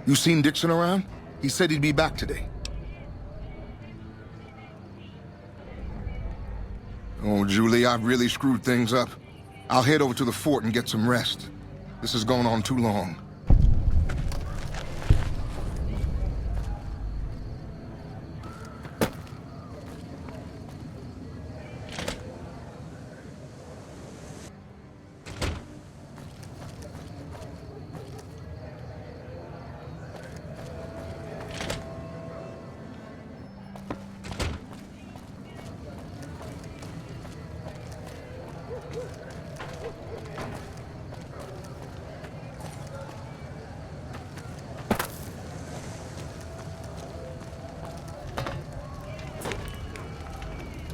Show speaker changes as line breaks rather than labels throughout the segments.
You seen Dixon around? He said he'd be back today. Oh, Julie, I've really screwed things up. I'll head over to the fort and get some rest. This has gone on too long.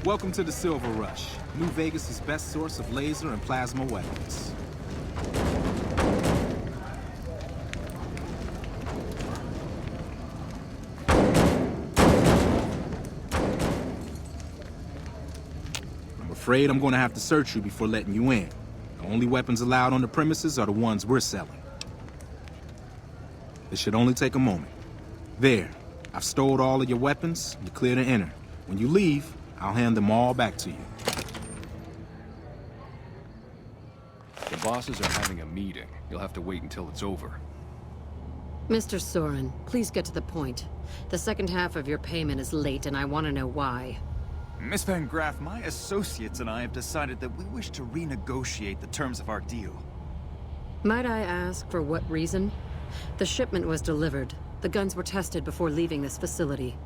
Welcome to the Silver Rush, New Vegas' best source of laser and plasma weapons. I'm afraid I'm going to have to search you before letting you in. The only weapons allowed on the premises are the ones we're selling. This should only take a moment. There, I've stored all of your weapons. You're clear to enter. When you leave, I'll hand them all back to you.
The bosses are having a meeting. You'll have to wait until it's over.
Mr. Soren, please get to the point. The second half of your payment is late, and I want to know why.
Miss Van Graff, my associates and I have decided that we wish to renegotiate the terms of our deal.
Might I ask for what reason? The shipment was delivered. The guns were tested before leaving this facility.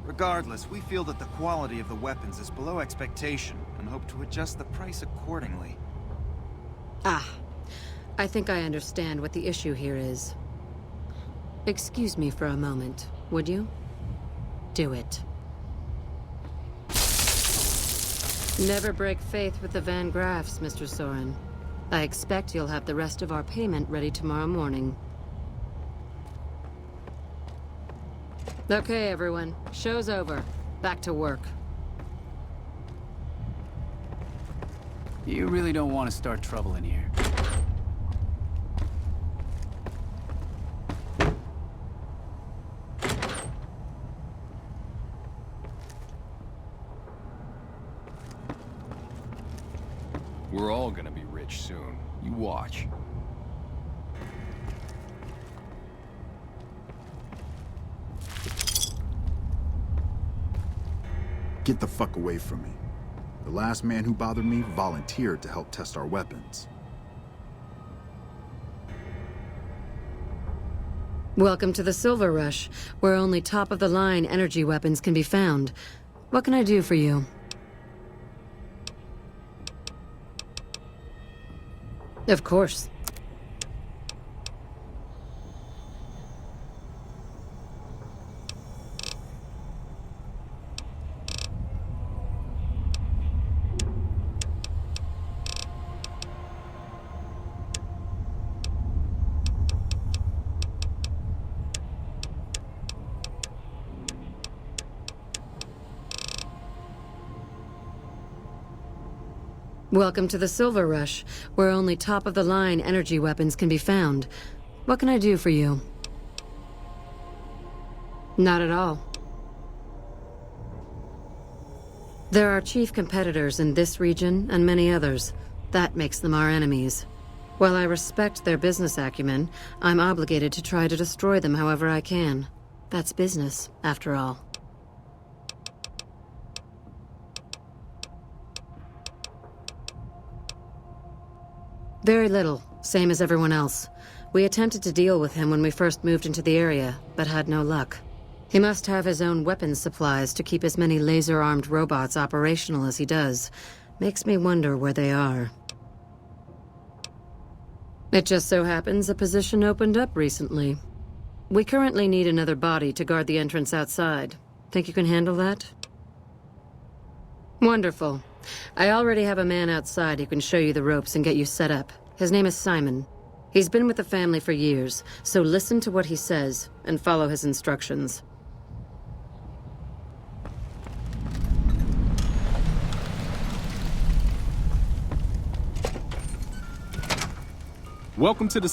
Regardless, we feel that the quality of the weapons is below expectation and hope to adjust the price accordingly.
Ah, I think I understand what the issue here is. Excuse me for a moment, would you? Do it. Never break faith with the Van Graffs, Mr. Soren. I expect you'll have the rest of our payment ready tomorrow morning. Okay, everyone. Show's over. Back to work.
You really don't want to start trouble in here.
We're all gonna be rich soon. You watch.
Get the fuck away from me. The last man who bothered me volunteered to help test our weapons.
Welcome to the Silver Rush, where only top-of-the-line energy weapons can be found. What can I do for you? Of course. Welcome to the Silver Rush, where only top-of-the-line energy weapons can be found. What can I do for you? Not at all. There are chief competitors in this region and many others. That makes them our enemies. While I respect their business acumen, I'm obligated to try to destroy them however I can. That's business, after all. Very little, same as everyone else. We attempted to deal with him when we first moved into the area, but had no luck. He must have his own weapons supplies to keep as many laser-armed robots operational as he does. Makes me wonder where they are. It just so happens a position opened up recently. We currently need another body to guard the entrance outside. Think you can handle that? Wonderful. I already have a man outside who can show you the ropes and get you set up. His name is Simon. He's been with the family for years, so listen to what he says and follow his instructions.
Welcome to the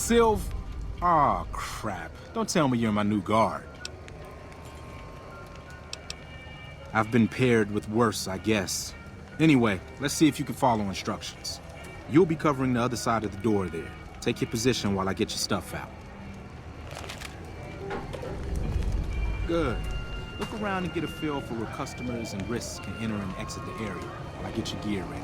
Aw, crap. Don't tell me you're my new guard. I've been paired with worse, I guess. Anyway, let's see if you can follow instructions. You'll be covering the other side of the door there. Take your position while I get your stuff out. Good. Look around and get a feel for where customers and risks can enter and exit the area while I get your gear ready.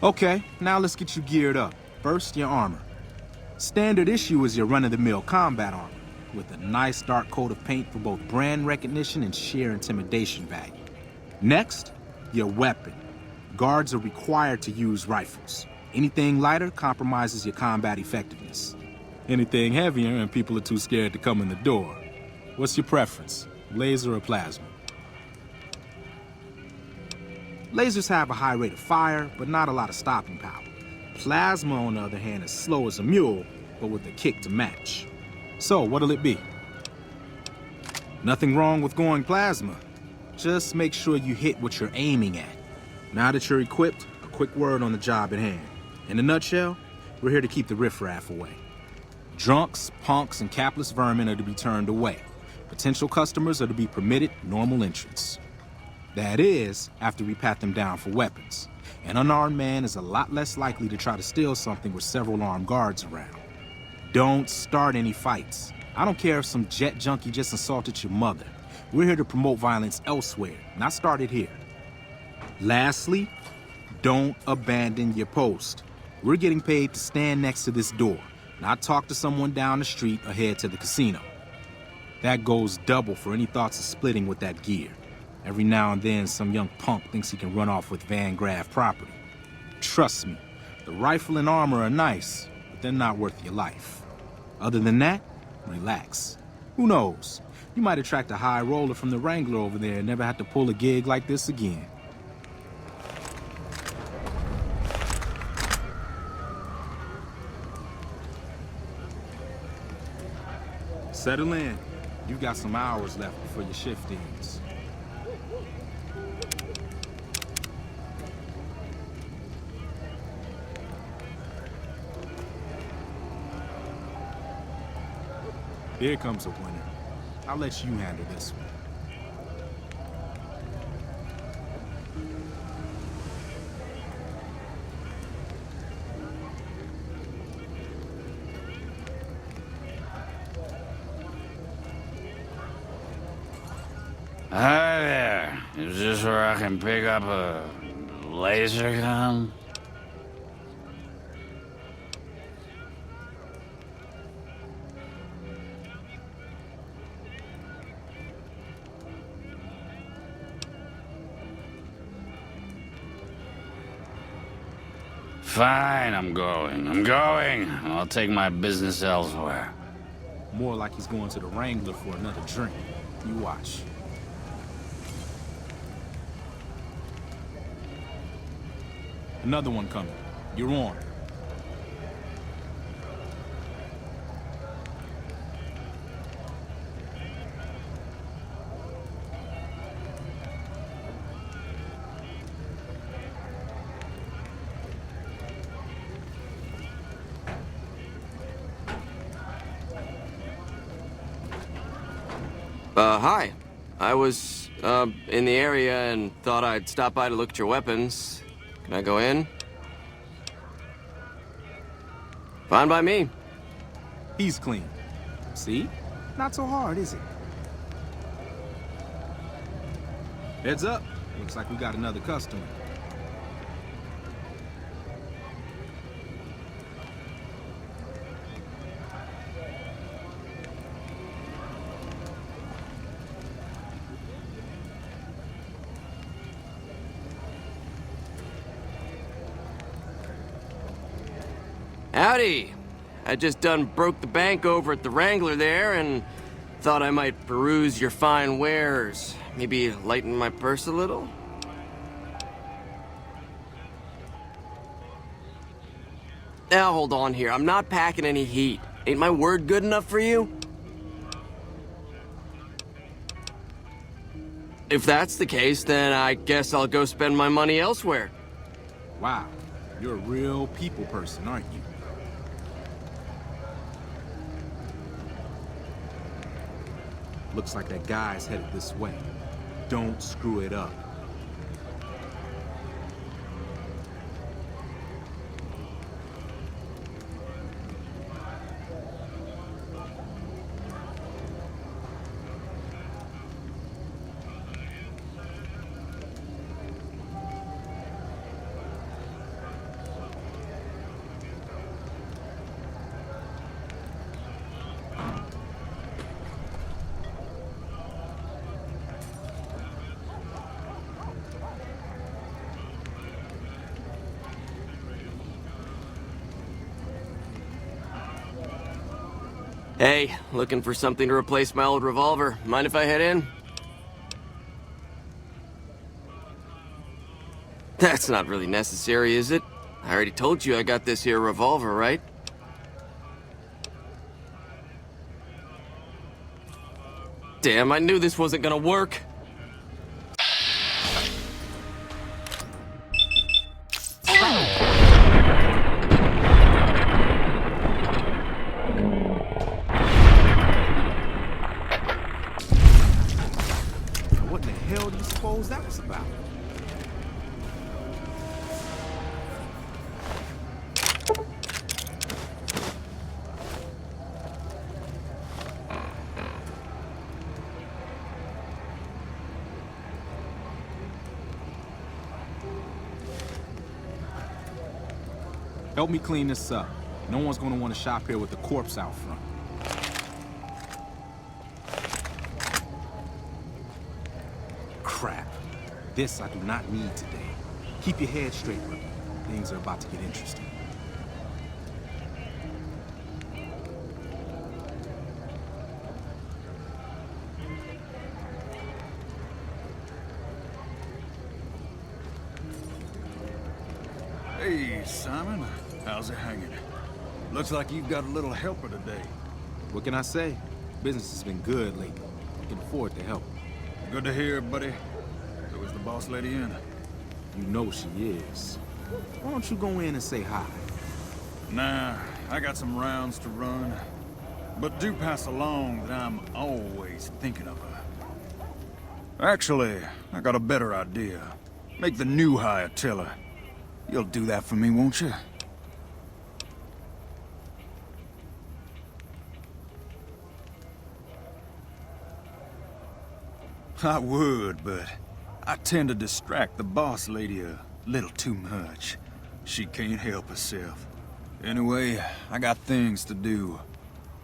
Okay, now let's get you geared up. First, your armor. Standard issue is your run-of-the-mill combat armor, with a nice dark coat of paint for both brand recognition and sheer intimidation value. Next, your weapon. Guards are required to use rifles. Anything lighter compromises your combat effectiveness. Anything heavier and people are too scared to come in the door. What's your preference, laser or plasma? Lasers have a high rate of fire, but not a lot of stopping power. Plasma, on the other hand, is slow as a mule, but with a kick to match. So, what'll it be? Nothing wrong with going plasma. Just make sure you hit what you're aiming at. Now that you're equipped, a quick word on the job at hand. In a nutshell, we're here to keep the riffraff away. Drunks, punks, and capless vermin are to be turned away. Potential customers are to be permitted normal entrance. That is, after we pat them down for weapons. An unarmed man is a lot less likely to try to steal something with several armed guards around. Don't start any fights. I don't care if some jet junkie just assaulted your mother. We're here to promote violence elsewhere, not start it here. Lastly, don't abandon your post. We're getting paid to stand next to this door, not talk to someone down the street or head to the casino. That goes double for any thoughts of splitting with that gear. Every now and then, some young punk thinks he can run off with Van Graff property. Trust me, the rifle and armor are nice, but they're not worth your life. Other than that, relax. Who knows? You might attract a high roller from the Wrangler over there and never have to pull a gig like this again. Settle in. You've got some hours left before your shift ends. Here comes a winner. I'll let you handle this one.
Hi there. Is this where I can pick up a laser gun? Fine, I'm going. I'll take my business elsewhere.
More like he's going to the Wrangler for another drink. You watch. Another one coming. You're on.
Hi. I was, in the area and thought I'd stop by to look at your weapons. Can I go in? Fine by me.
He's clean. See? Not so hard, is it? Heads up. Looks like we got another customer.
Howdy. I just done broke the bank over at the Wrangler there and thought I might peruse your fine wares. Maybe lighten my purse a little? Now hold on here. I'm not packing any heat. Ain't my word good enough for you? If that's the case, then I guess I'll go spend my money elsewhere.
Wow. You're a real people person, aren't you? Looks like that guy's headed this way. Don't screw it up.
Hey, looking for something to replace my old revolver. Mind if I head in? That's not really necessary, is it? I already told you I got this here revolver, right? Damn, I knew this wasn't gonna work.
What in the hell do you suppose that was about? Help me clean this up. No one's gonna want to shop here with the corpse out front. Crap. This I do not need today. Keep your head straight, rookie. Things are about to get interesting.
Hey, Simon. How's it hanging? Looks like you've got a little helper today.
What can I say? Business has been good lately. I can afford to help.
Good to hear, buddy. So is the boss lady in?
You know she is. Why don't you go in and say hi?
Nah, I got some rounds to run. But do pass along that I'm always thinking of her. Actually, I got a better idea. Make the new hire tell her. You'll do that for me, won't you? I would, but I tend to distract the boss lady a little too much. She can't help herself. Anyway, I got things to do.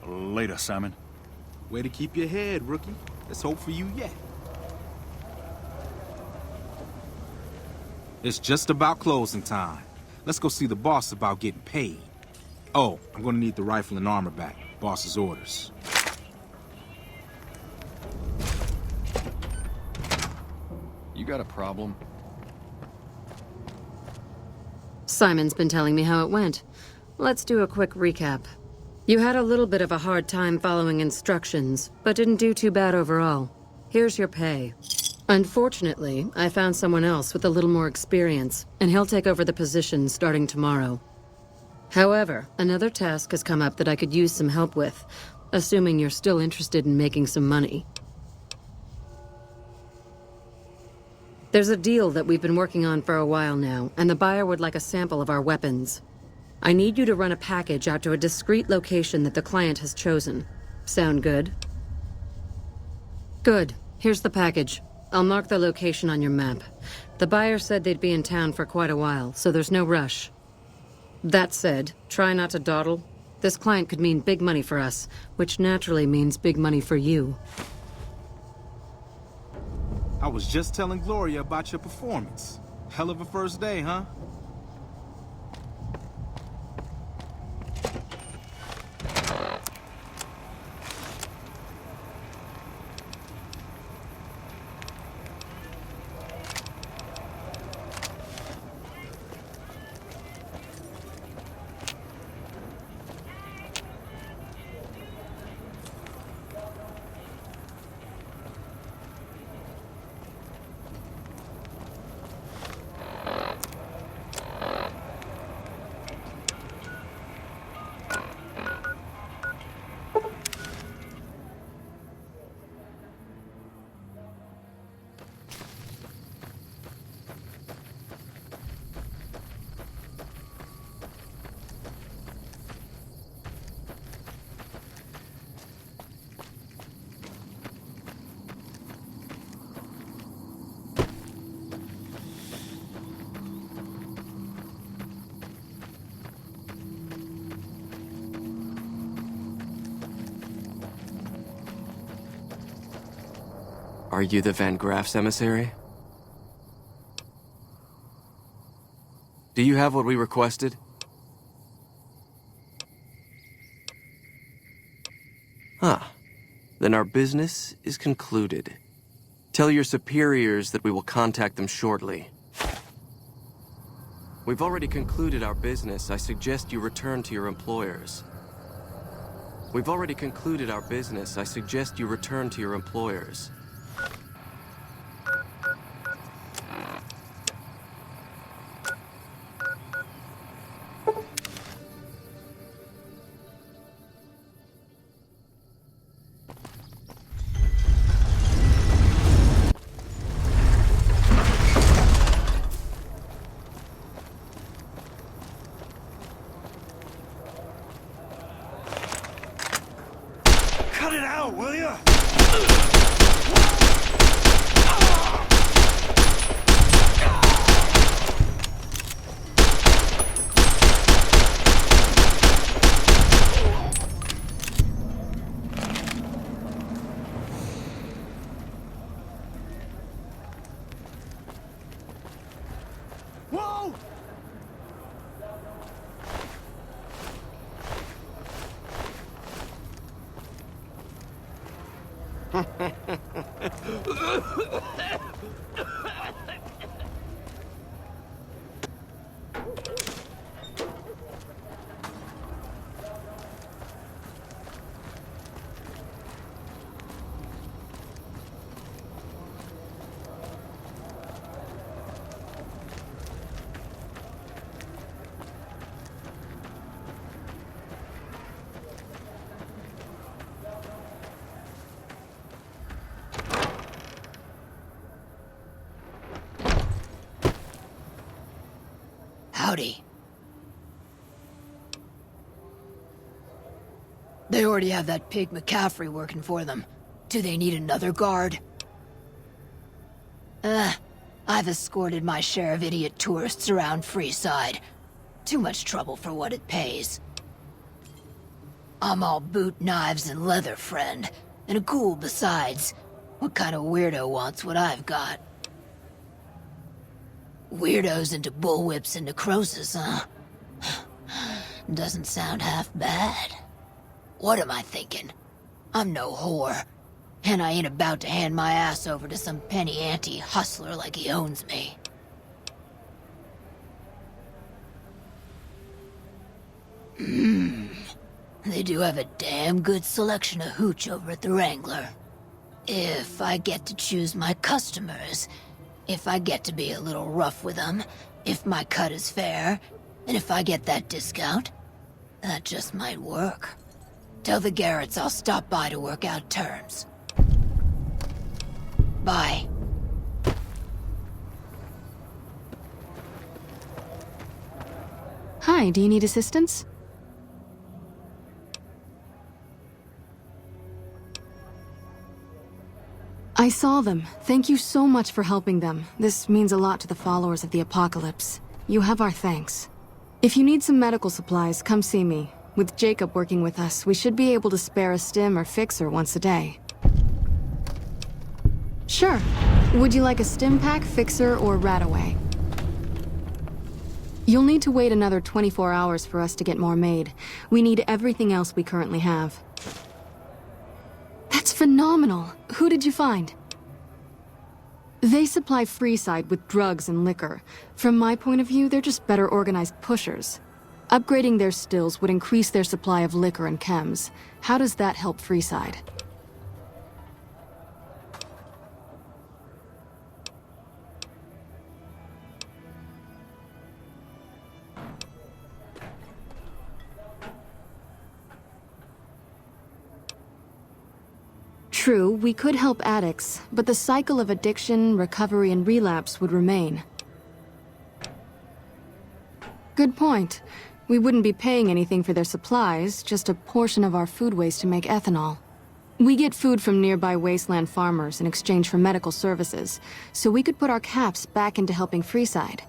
Later, Simon.
Way to keep your head, rookie. Let's hope for you yet. It's just about closing time. Let's go see the boss about getting paid. Oh, I'm gonna need the rifle and armor back. Boss's orders.
You got a problem?
Simon's been telling me how it went. Let's do a quick recap. You had a little bit of a hard time following instructions, but didn't do too bad overall. Here's your pay. Unfortunately, I found someone else with a little more experience, and he'll take over the position starting tomorrow. However, another task has come up that I could use some help with, assuming you're still interested in making some money. There's a deal that we've been working on for a while now, and the buyer would like a sample of our weapons. I need you to run a package out to a discreet location that the client has chosen. Sound good? Good. Here's the package. I'll mark the location on your map. The buyer said they'd be in town for quite a while, so there's no rush. That said, try not to dawdle. This client could mean big money for us, which naturally means big money for you.
I was just telling Gloria about your performance. Hell of a first day, huh?
Are you the Van Graff's emissary? Do you have what we requested? Huh. Then our business is concluded. Tell your superiors that we will contact them shortly. We've already concluded our business. I suggest you return to your employers. We've already concluded our business. I suggest you return to your employers.
Cut it out, will ya? Whoa!
Howdy. They already have that pig McCaffrey working for them. Do they need another guard? I've escorted my share of idiot tourists around Freeside. Too much trouble for what it pays. I'm all boot, knives, and leather, friend. And a ghoul besides. What kind of weirdo wants what I've got? Weirdos into bullwhips and necrosis, huh? Doesn't sound half bad. What am I thinking? I'm no whore. And I ain't about to hand my ass over to some penny-ante hustler like he owns me. They do have a damn good selection of hooch over at the Wrangler. If I get to choose my customers, if I get to be a little rough with them, if my cut is fair, and if I get that discount, that just might work. Tell the Garretts I'll stop by to work out terms. Bye.
Hi, do you need assistance? I saw them. Thank you so much for helping them. This means a lot to the followers of the Apocalypse. You have our thanks. If you need some medical supplies, come see me. With Jacob working with us, we should be able to spare a stim or fixer once a day. Sure. Would you like a stim pack, fixer, or Rataway? You'll need to wait another 24 hours for us to get more made. We need everything else we currently have. That's phenomenal! Who did you find? They supply Freeside with drugs and liquor. From my point of view, they're just better organized pushers. Upgrading their stills would increase their supply of liquor and chems. How does that help Freeside? True, we could help addicts, but the cycle of addiction, recovery, and relapse would remain. Good point. We wouldn't be paying anything for their supplies, just a portion of our food waste to make ethanol. We get food from nearby wasteland farmers in exchange for medical services, so we could put our caps back into helping Freeside.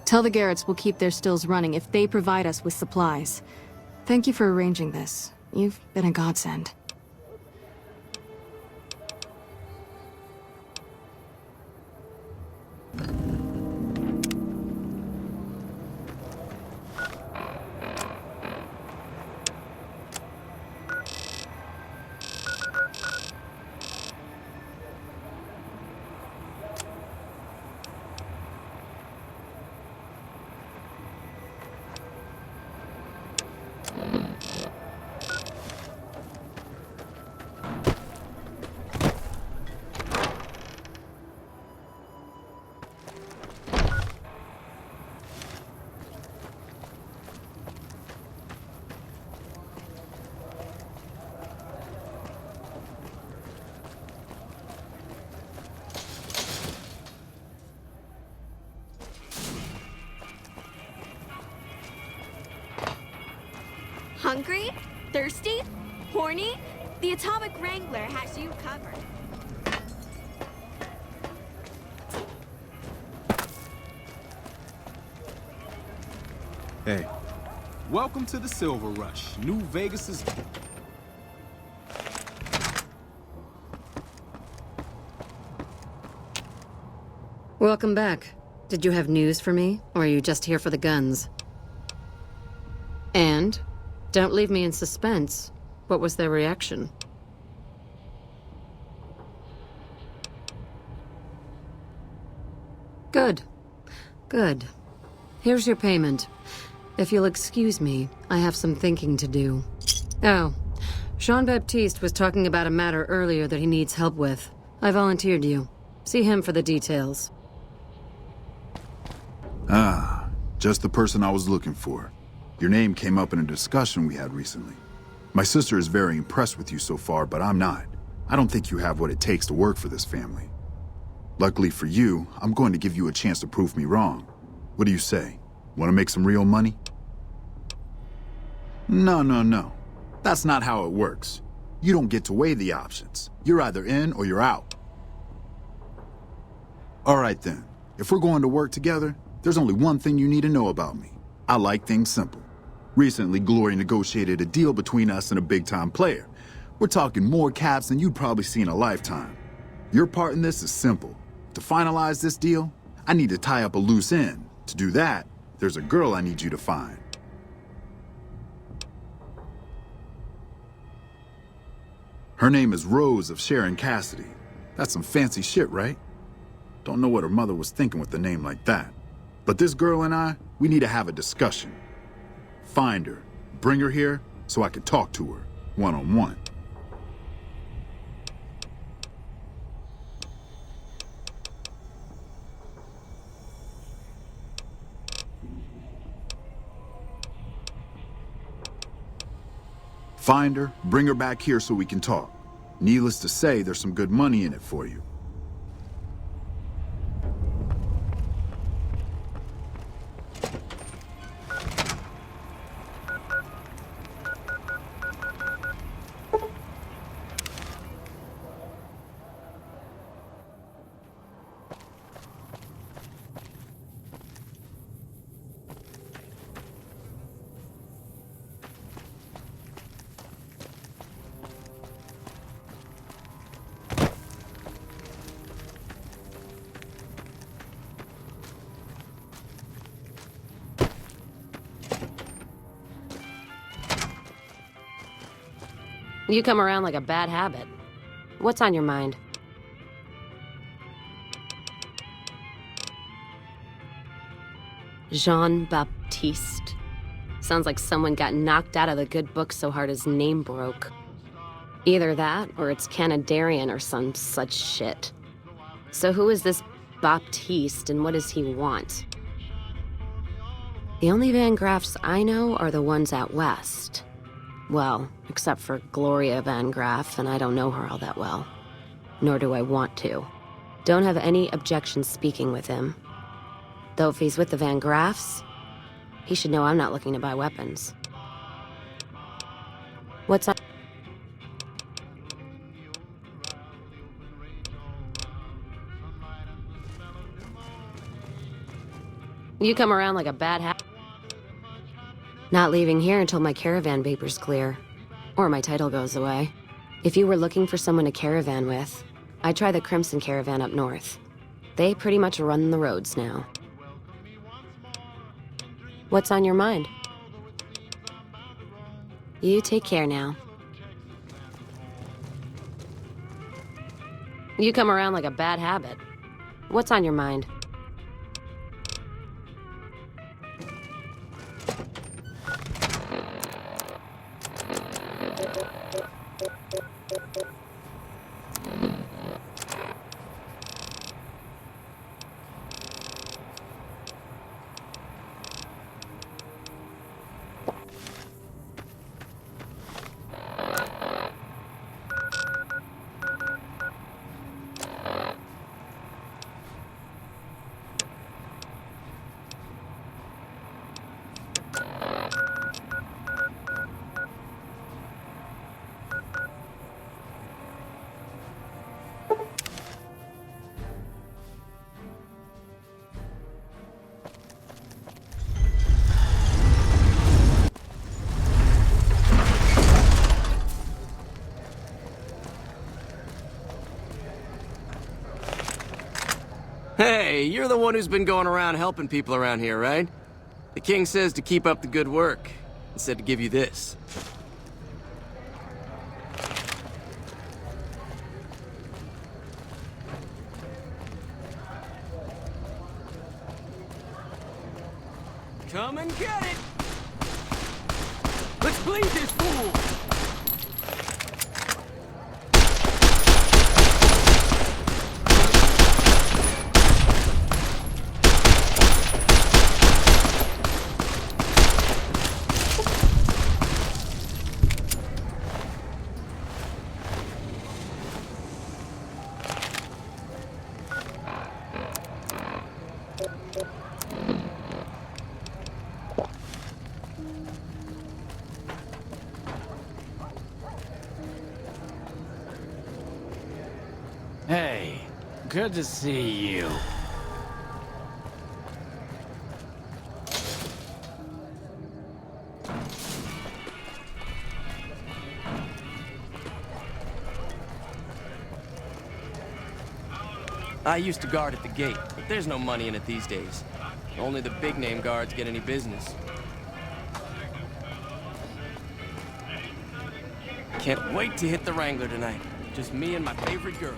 Tell the Garretts we'll keep their stills running if they provide us with supplies. Thank you for arranging this. You've been a godsend.
Hungry? Thirsty? Horny? The Atomic Wrangler has you covered.
Hey, welcome to the Silver Rush, New Vegas's...
Welcome back. Did you have news for me, or are you just here for the guns? And? Don't leave me in suspense. What was their reaction? Good. Good. Here's your payment. If you'll excuse me, I have some thinking to do. Oh, Jean-Baptiste was talking about a matter earlier that he needs help with. I volunteered you. See him for the details.
Ah, just the person I was looking for. Your name came up in a discussion we had recently. My sister is very impressed with you so far, but I'm not. I don't think you have what it takes to work for this family. Luckily for you, I'm going to give you a chance to prove me wrong. What do you say? Want to make some real money? No. That's not how it works. You don't get to weigh the options. You're either in or you're out. All right then. If we're going to work together, there's only one thing you need to know about me. I like things simple. Recently, Glory negotiated a deal between us and a big-time player. We're talking more caps than you'd probably see in a lifetime. Your part in this is simple. To finalize this deal, I need to tie up a loose end. To do that, there's a girl I need you to find. Her name is Rose of Sharon Cassidy. That's some fancy shit, right? Don't know what her mother was thinking with a name like that. But this girl and I, we need to have a discussion. Find her, bring her here, so I can talk to her, one-on-one. Find her, bring her back here so we can talk. Needless to say, there's some good money in it for you.
You come around like a bad habit. What's on your mind? Jean-Baptiste. Sounds like someone got knocked out of the good book so hard his name broke. Either that, or it's Canadarian or some such shit. So who is this Baptiste, and what does he want? The only Van Graffs I know are the ones out west. Well, except for Gloria Van Graff, and I don't know her all that well. Nor do I want to. Don't have any objection speaking with him. Though if he's with the Van Graffs, he should know I'm not looking to buy weapons. What's on... You come around like a bad habit. Not leaving here until my caravan papers clear. Or my title goes away. If you were looking for someone to caravan with, I'd try the Crimson Caravan up north. They pretty much run the roads now. What's on your mind? You take care now. You come around like a bad habit. What's on your mind?
Hey, you're the one who's been going around helping people around here, right? The king says to keep up the good work. He said to give you this. Come and get it! Let's bleed this fool!
Hey, good to see you.
I used to guard at the gate, but there's no money in it these days. Only the big-name guards get any business. Can't wait to hit the Wrangler tonight. Just me and my favorite girl.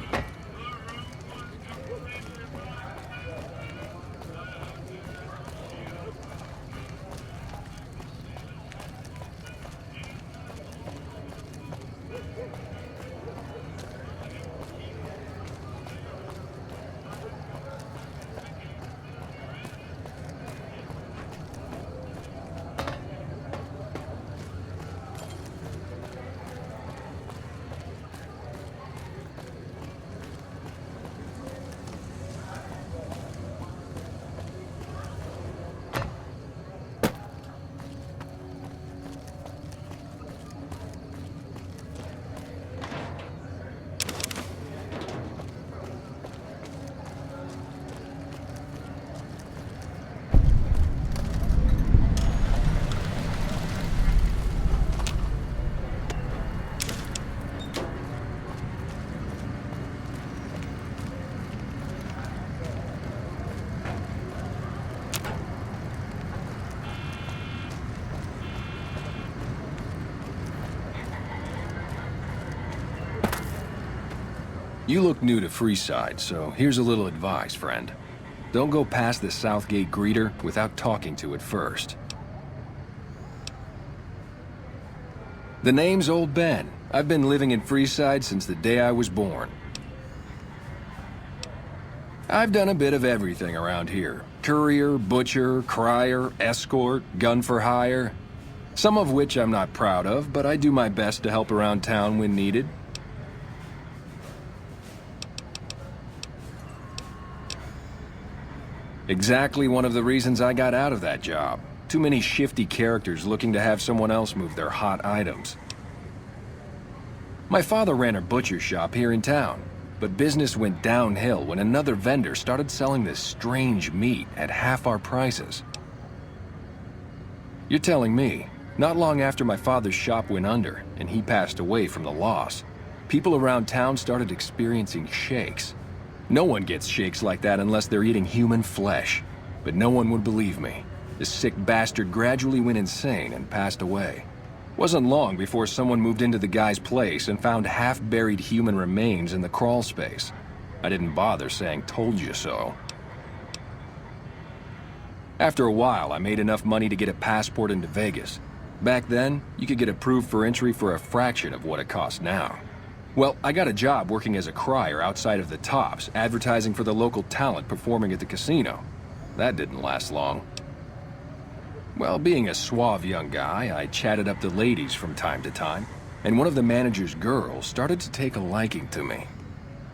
You look new to Freeside, so here's a little advice, friend. Don't go past the Southgate greeter without talking to it first. The name's Old Ben. I've been living in Freeside since the day I was born. I've done a bit of everything around here. Courier, butcher, crier, escort, gun for hire. Some of which I'm not proud of, but I do my best to help around town when needed. Exactly one of the reasons I got out of that job. Too many shifty characters looking to have someone else move their hot items. My father ran a butcher shop here in town, but business went downhill when another vendor started selling this strange meat at half our prices. You're telling me, not long after my father's shop went under and he passed away from the loss, people around town started experiencing shakes. No one gets shakes like that unless they're eating human flesh. But no one would believe me. This sick bastard gradually went insane and passed away. Wasn't long before someone moved into the guy's place and found half-buried human remains in the crawl space. I didn't bother saying "told you so." After a while, I made enough money to get a passport into Vegas. Back then, you could get approved for entry for a fraction of what it costs now. Well, I got a job working as a crier outside of the Tops, advertising for the local talent performing at the casino. That didn't last long. Well, being a suave young guy, I chatted up the ladies from time to time, and one of the manager's girls started to take a liking to me.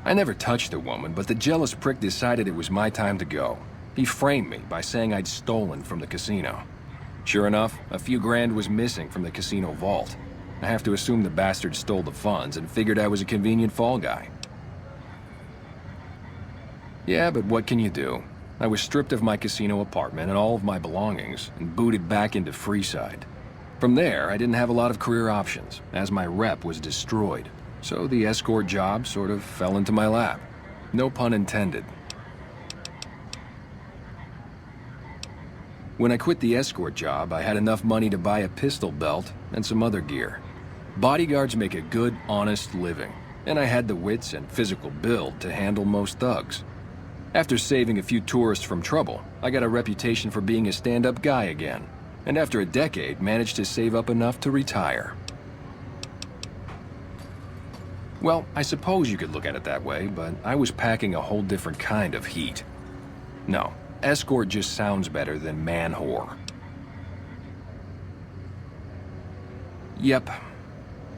I never touched a woman, but the jealous prick decided it was my time to go. He framed me by saying I'd stolen from the casino. Sure enough, a few grand was missing from the casino vault. I have to assume the bastard stole the funds and figured I was a convenient fall guy. Yeah, but what can you do? I was stripped of my casino apartment and all of my belongings and booted back into Freeside. From there, I didn't have a lot of career options, as my rep was destroyed. So the escort job sort of fell into my lap. No pun intended. When I quit the escort job, I had enough money to buy a pistol belt and some other gear. Bodyguards make a good, honest living, and I had the wits and physical build to handle most thugs. After saving a few tourists from trouble, I got a reputation for being a stand-up guy again, and after a decade, managed to save up enough to retire. Well, I suppose you could look at it that way, but I was packing a whole different kind of heat. No, escort just sounds better than man-whore. Yep,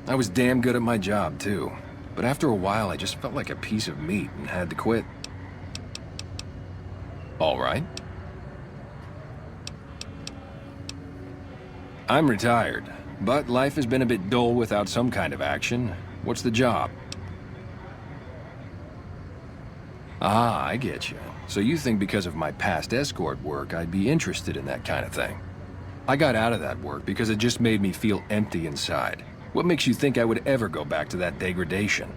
I was damn good at my job, too. But after a while, I just felt like a piece of meat and had to quit. All right. I'm retired, but life has been a bit dull without some kind of action. What's the job? Ah, I get you. So you think because of my past escort work, I'd be interested in that kind of thing. I got out of that work because it just made me feel empty inside. What makes you think I would ever go back to that degradation?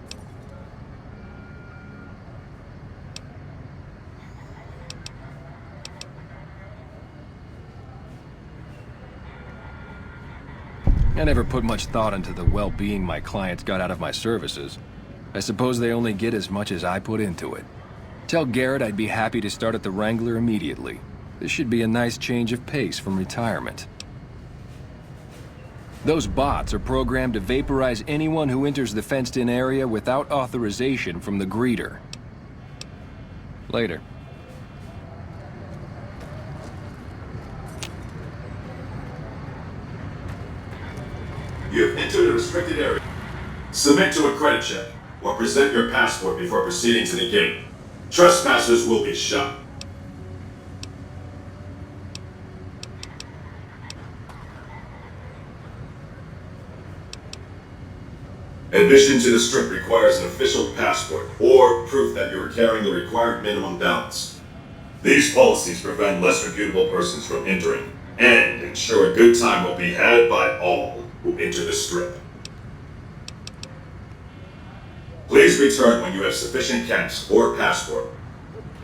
I never put much thought into the well-being my clients got out of my services. I suppose they only get as much as I put into it. Tell Garrett I'd be happy to start at the Wrangler immediately. This should be a nice change of pace from retirement. Those bots are programmed to vaporize anyone who enters the fenced-in area without authorization from the greeter. Later.
You have entered a restricted area. Submit to a credit check, or present your passport before proceeding to the gate. Trespassers will be shot. Admission to the strip requires an official passport, or proof that you are carrying the required minimum balance. These policies prevent less reputable persons from entering, and ensure a good time will be had by all who enter the strip. Please return when you have sufficient cash or passport.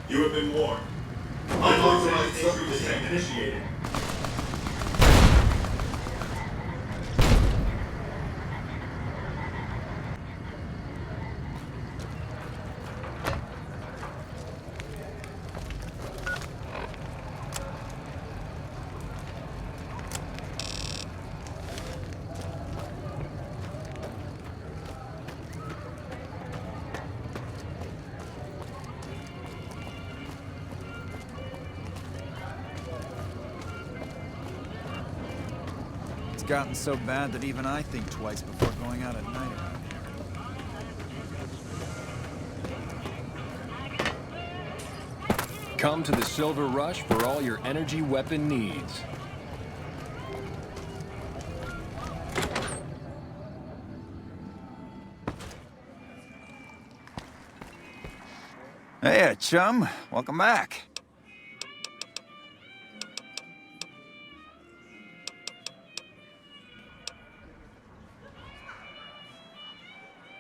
You have been warned. Unauthorized entry is initiated.
It's gotten so bad that even I think twice before going out at night around here.
Come to the Silver Rush for all your energy weapon needs.
Hey, chum. Welcome back.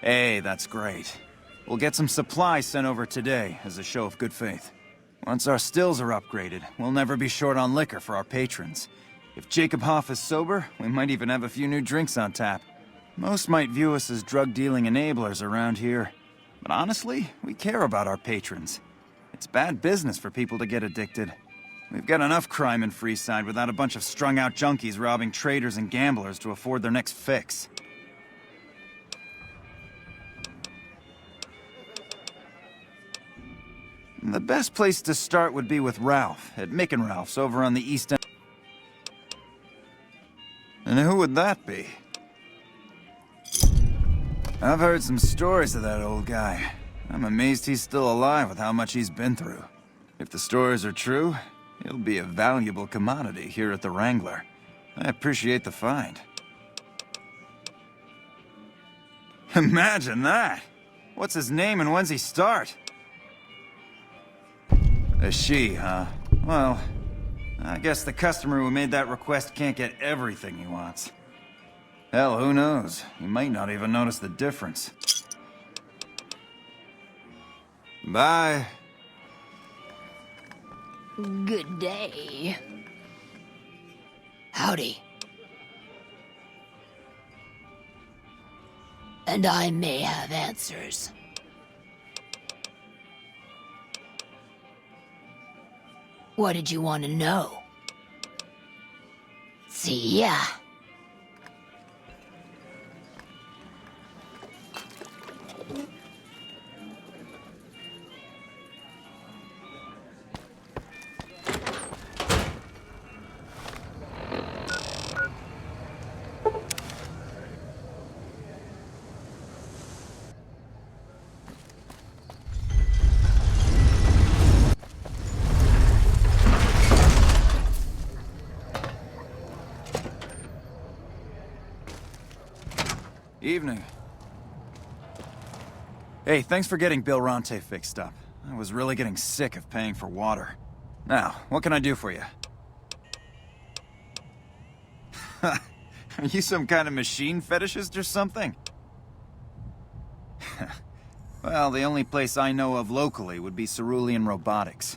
Hey, that's great. We'll get some supplies sent over today as a show of good faith. Once our stills are upgraded, we'll never be short on liquor for our patrons. If Jacob Hoff is sober, we might even have a few new drinks on tap. Most might view us as drug-dealing enablers around here. But honestly, we care about our patrons. It's bad business for people to get addicted. We've got enough crime in Freeside without a bunch of strung-out junkies robbing traders and gamblers to afford their next fix. The best place to start would be with Ralph, at Mick and Ralph's over on the East End. And who would that be? I've heard some stories of that old guy. I'm amazed he's still alive with how much he's been through. If the stories are true, he'll be a valuable commodity here at the Wrangler. I appreciate the find. Imagine that! What's his name and when's he start? A she, huh? Well, I guess the customer who made that request can't get everything he wants. Hell, who knows? He might not even notice the difference. Bye.
Good day. Howdy. And I may have answers. What did you want to know? See ya.
Evening. Hey, thanks for getting Bill Ronte fixed up. I was really getting sick of paying for water. Now, what can I do for you? Are you some kind of machine fetishist or something? Well, the only place I know of locally would be Cerulean Robotics.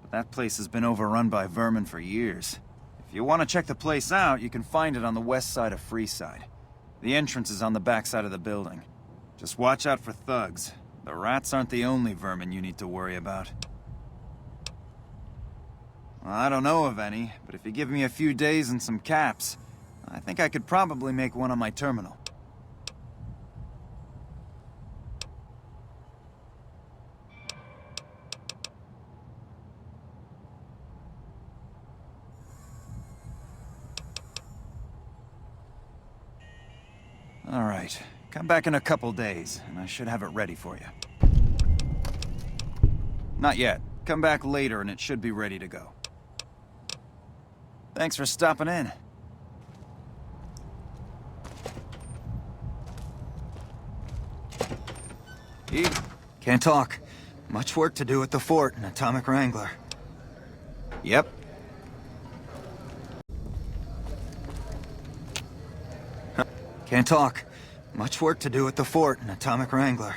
But that place has been overrun by vermin for years. If you want to check the place out, you can find it on the west side of Freeside. The entrance is on the back side of the building. Just watch out for thugs. The rats aren't the only vermin you need to worry about. Well, I don't know of any, but if you give me a few days and some caps, I think I could probably make one on my terminal. All right. Come back in a couple days, and I should have it ready for you. Not yet. Come back later, and it should be ready to go. Thanks for stopping in. Can't talk. Much work to do at the fort, an atomic wrangler. Yep. Can't talk. Much work to do at the fort, an atomic wrangler.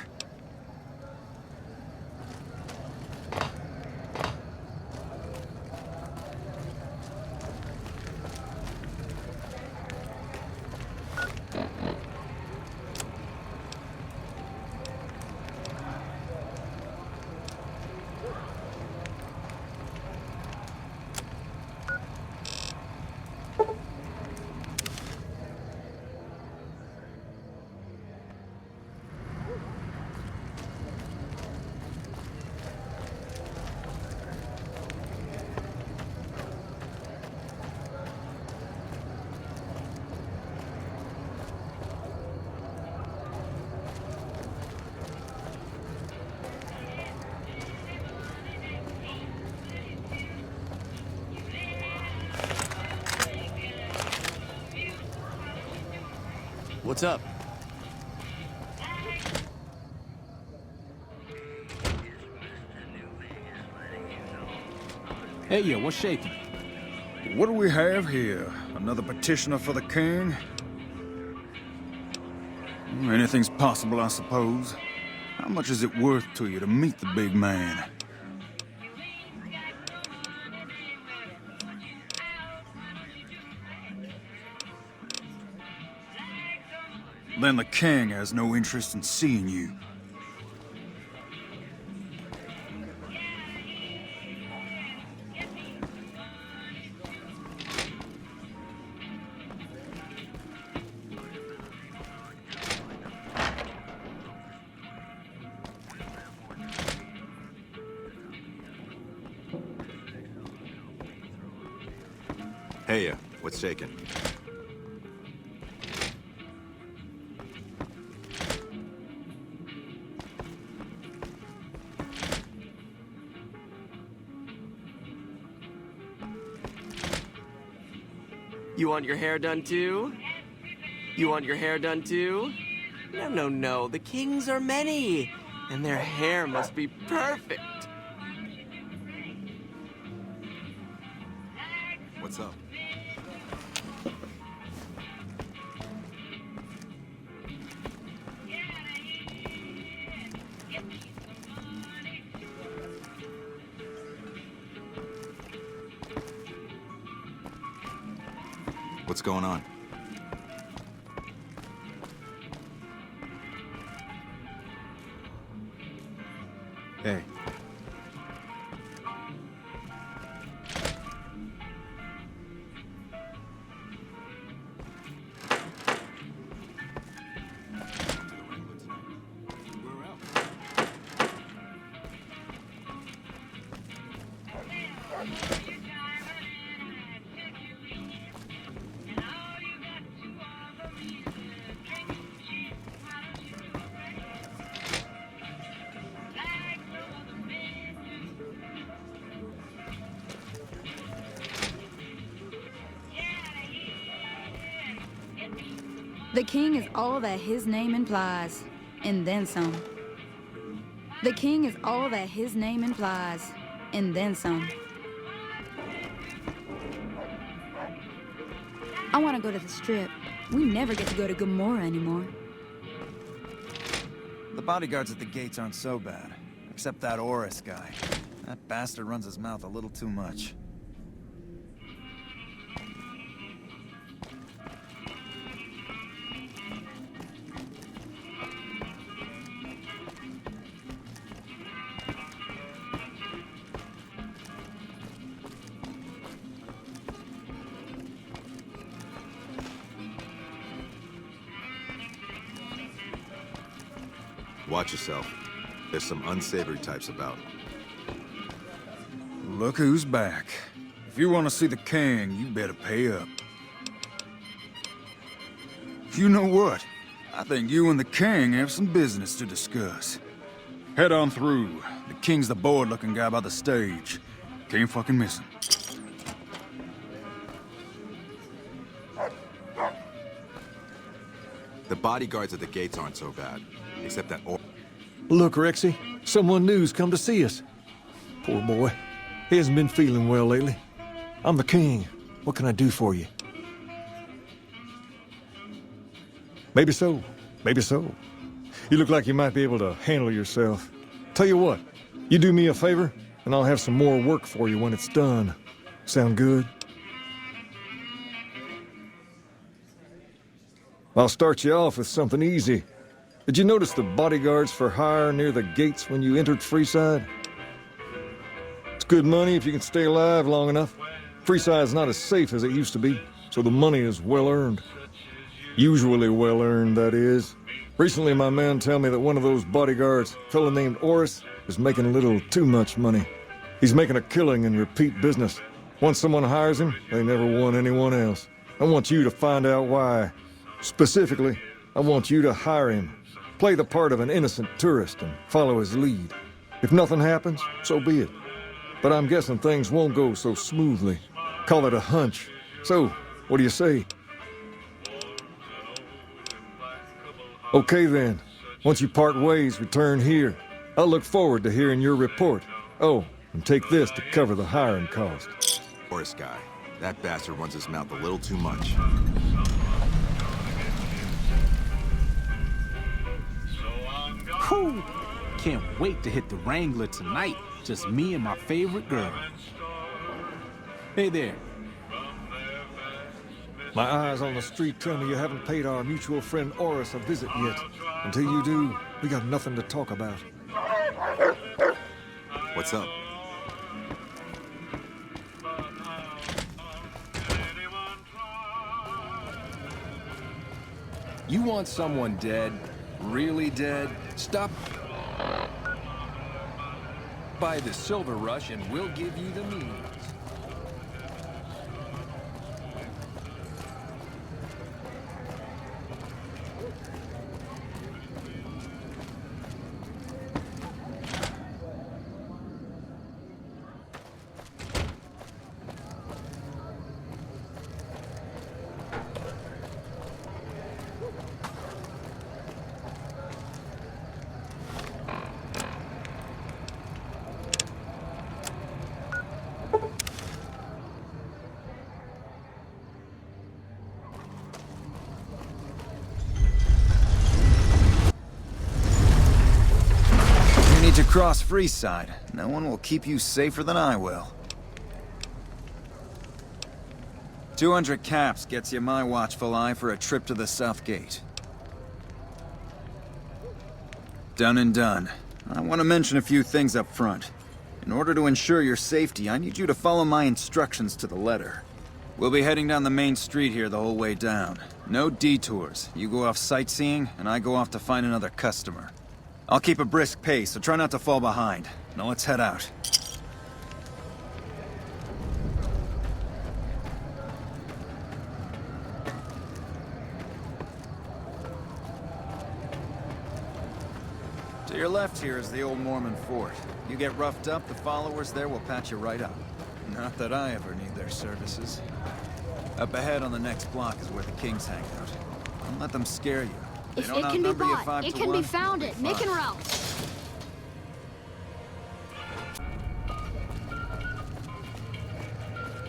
What's up?
Hey, yo, what's shaking?
What do we have here? Another petitioner for the king? Anything's possible, I suppose. How much is it worth to you to meet the big man? Then the king has no interest in seeing you.
Hey, what's shaking?
You want your hair done too? You want your hair done too? No, no, no. The kings are many, and their hair must be perfect.
What's up? What's going on?
Hey.
The king is all that his name implies, and then some. The king is all that his name implies, and then some. I want to go to the strip. We never get to go to Gomorrah anymore.
The bodyguards at the gates aren't so bad, except that Oris guy. That bastard runs his mouth a little too much.
Watch yourself. There's some unsavory types about.
Look who's back. If you want to see the king, you better pay up. You know what? I think you and the king have some business to discuss. Head on through. The king's the bored-looking guy by the stage. Can't fucking miss him.
The bodyguards at the gates aren't so bad, except that
Look, Rexy, someone new's come to see us. Poor boy. He hasn't been feeling well lately. I'm the king. What can I do for you? Maybe so. Maybe so. You look like you might be able to handle yourself. Tell you what, you do me a favor, and I'll have some more work for you when it's done. Sound good? I'll start you off with something easy. Did you notice the bodyguards for hire near the gates when you entered Freeside? It's good money if you can stay alive long enough. Freeside's not as safe as it used to be, so the money is well earned. Usually well earned, that is. Recently, my man told me that one of those bodyguards, a fella named Oris, is making a little too much money. He's making a killing in repeat business. Once someone hires him, they never want anyone else. I want you to find out why. Specifically, I want you to hire him. Play the part of an innocent tourist and follow his lead. If nothing happens, so be it. But I'm guessing things won't go so smoothly. Call it a hunch. So, what do you say? Okay then. Once you part ways, return here. I'll look forward to hearing your report. Oh, and take this to cover the hiring cost.
Forest guy. That bastard runs his mouth a little too much.
Whew. Can't wait to hit the Wrangler tonight. Just me and my favorite girl. Hey there.
My eyes on the street tell me you haven't paid our mutual friend Oris a visit yet. Until you do, we got nothing to talk about.
What's up?
You want someone dead? Really dead? Stop by the Silver Rush and we'll give you the means.
To cross Freeside. No one will keep you safer than I will. 200 caps gets you my watchful eye for a trip to the South Gate. Done and done. I want to mention a few things up front. In order to ensure your safety, I need you to follow my instructions to the letter. We'll be heading down the main street here the whole way down. No detours. You go off sightseeing, and I go off to find another customer. I'll keep a brisk pace, so try not to fall behind. Now let's head out. To your left here is the old Mormon fort. You get roughed up, the followers there will patch you right up. Not that I ever need their services. Up ahead on the next block is where the kings hang out. Don't let them scare you. They don't
It can be
outnumber you
bought.
5
It
to
can
1,
be found
you'll
at
be
Nick and
fine.
Ralph.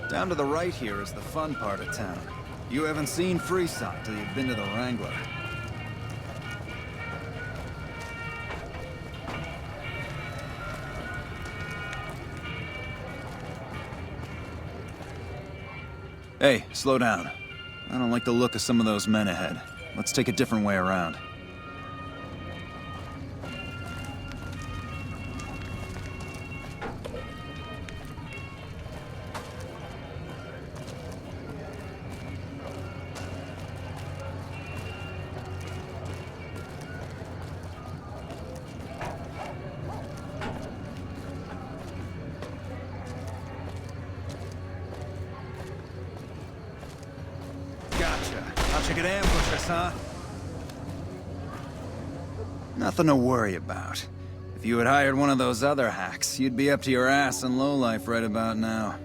Down to the right here is the fun part of town. You haven't seen Freeside till you've been to the Wrangler. Hey, slow down. I don't like the look of some of those men ahead. Let's take a different way around. Gotcha. How'd you get ambush us, huh? Nothing to worry about. If you had hired one of those other hacks, you'd be up to your ass in lowlife right about now.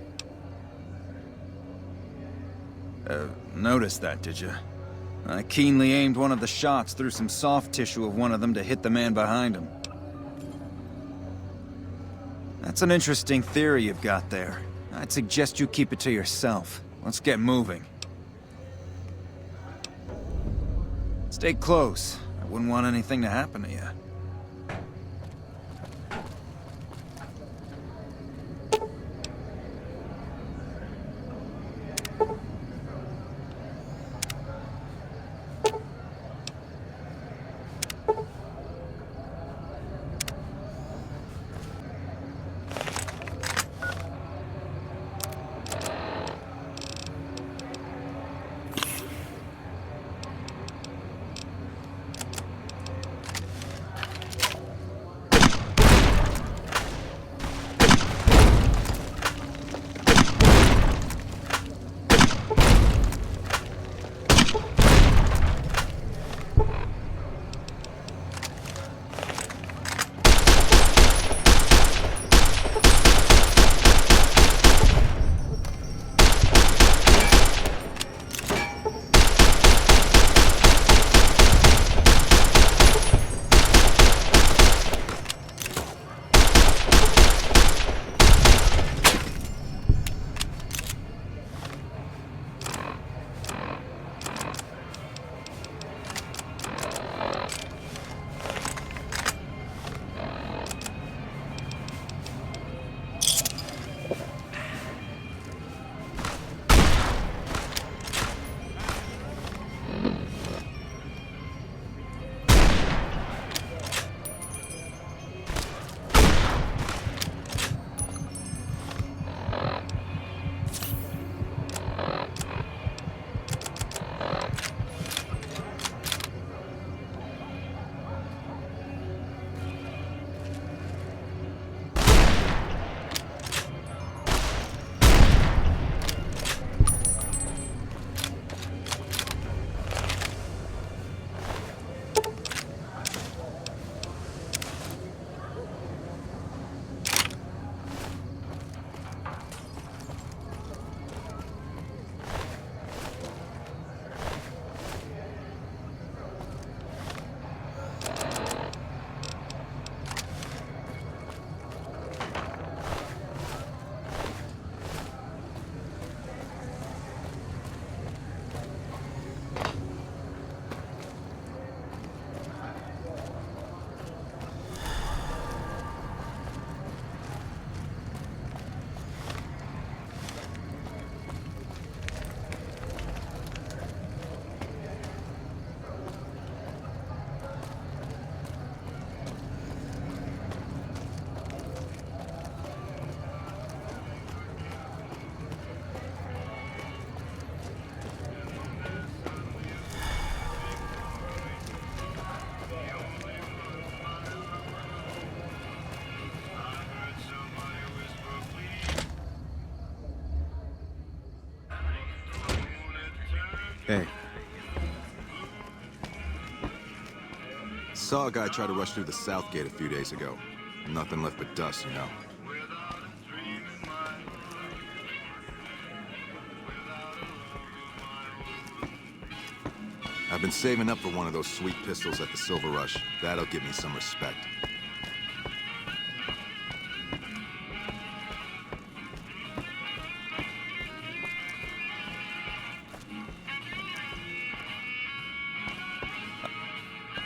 Noticed that, did you? I keenly aimed one of the shots through some soft tissue of one of them to hit the man behind him. That's an interesting theory you've got there. I'd suggest you keep it to yourself. Let's get moving. Stay close. I wouldn't want anything to happen to you.
Hey.
Saw a guy try to rush through the south gate a few days ago. Nothing left but dust, you know. I've been saving up for one of those sweet pistols at the Silver Rush. That'll give me some respect.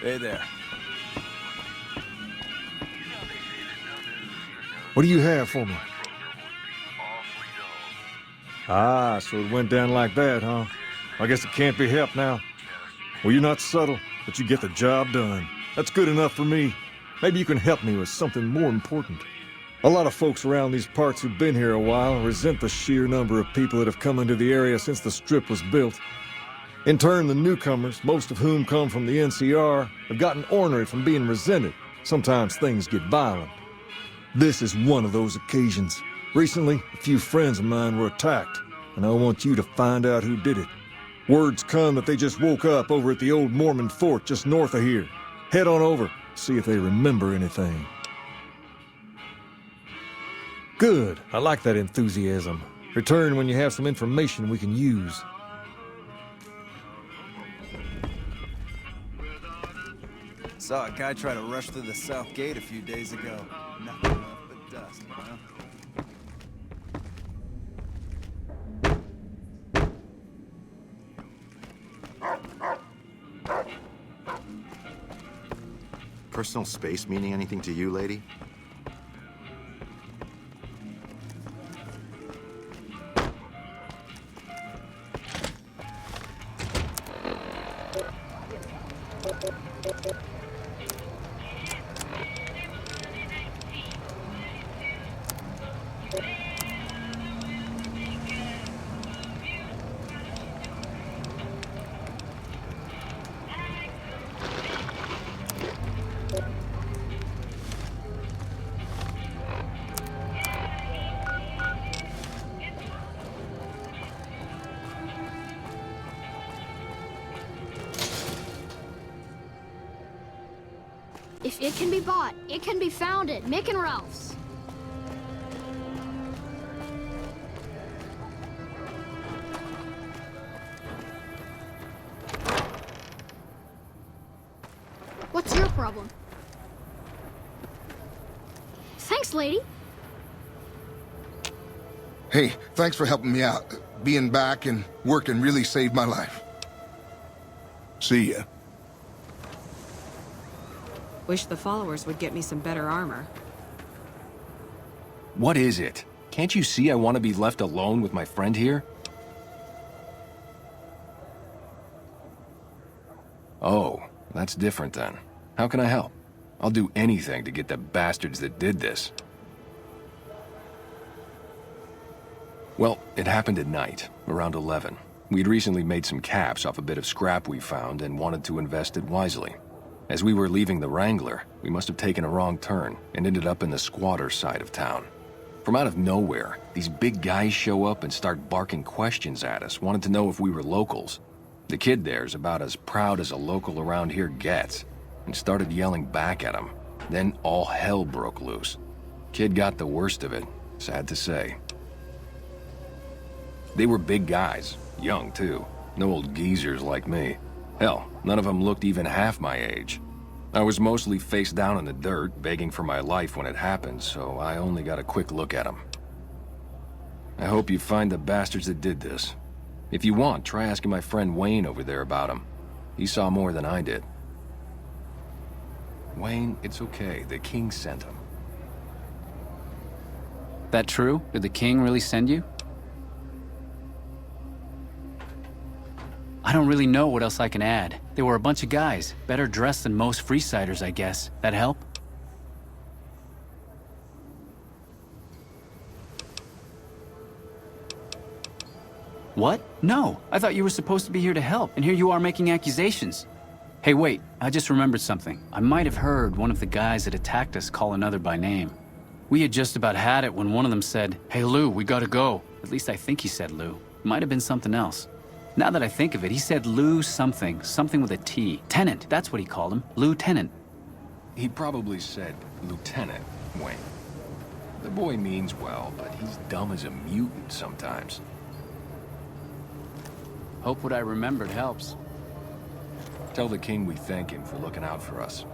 Hey there.
What do you have for me? Ah, so it went down like that, huh? I guess it can't be helped now. Well, you're not subtle, but you get the job done. That's good enough for me. Maybe you can help me with something more important. A lot of folks around these parts who've been here a while resent the sheer number of people that have come into the area since the Strip was built. In turn, the newcomers, most of whom come from the NCR, have gotten ornery from being resented. Sometimes things get violent. This is one of those occasions. Recently, a few friends of mine were attacked, and I want you to find out who did it. Words come that they just woke up over at the old Mormon fort just north of here. Head on over, see if they remember anything. Good. I like that enthusiasm. Return when you have some information we can use.
Saw a guy try to rush through the south gate a few days ago. Nothing left but dust, you know?
Personal space meaning anything to you, lady?
If it can be bought, it can be found at Mick and Ralph's. What's your problem? Thanks, lady.
Hey, thanks for helping me out. Being back and working really saved my life. See ya.
Wish the followers would get me some better armor.
What is it? Can't you see I want to be left alone with my friend here? Oh, that's different then. How can I help? I'll do anything to get the bastards that did this. Well, it happened at night, around 11. We'd recently made some caps off a bit of scrap we found and wanted to invest it wisely. As we were leaving the Wrangler, we must have taken a wrong turn and ended up in the squatter side of town. From out of nowhere, these big guys show up and start barking questions at us, wanted to know if we were locals. The kid there's about as proud as a local around here gets, and started yelling back at him. Then all hell broke loose. Kid got the worst of it, sad to say. They were big guys, young too, no old geezers like me. Hell, none of them looked even half my age. I was mostly face down in the dirt, begging for my life when it happened, so I only got a quick look at them. I hope you find the bastards that did this. If you want, try asking my friend Wayne over there about him. He saw more than I did. Wayne, it's okay. The king sent him.
That true? Did the king really send you? I don't really know what else I can add. They were a bunch of guys, better dressed than most Freesiders, I guess. That help? What? No, I thought you were supposed to be here to help, and here you are making accusations. Hey, wait, I just remembered something. I might have heard one of the guys that attacked us call another by name. We had just about had it when one of them said, "Hey Lou, we gotta go." At least I think he said Lou. It might have been something else. Now that I think of it, he said Lou something. Something with a T. Tenant, that's what he called him. Lieutenant.
He probably said Lieutenant Wayne. The boy means well, but he's dumb as a mutant sometimes.
Hope what I remembered helps.
Tell the king we thank him for looking out for us.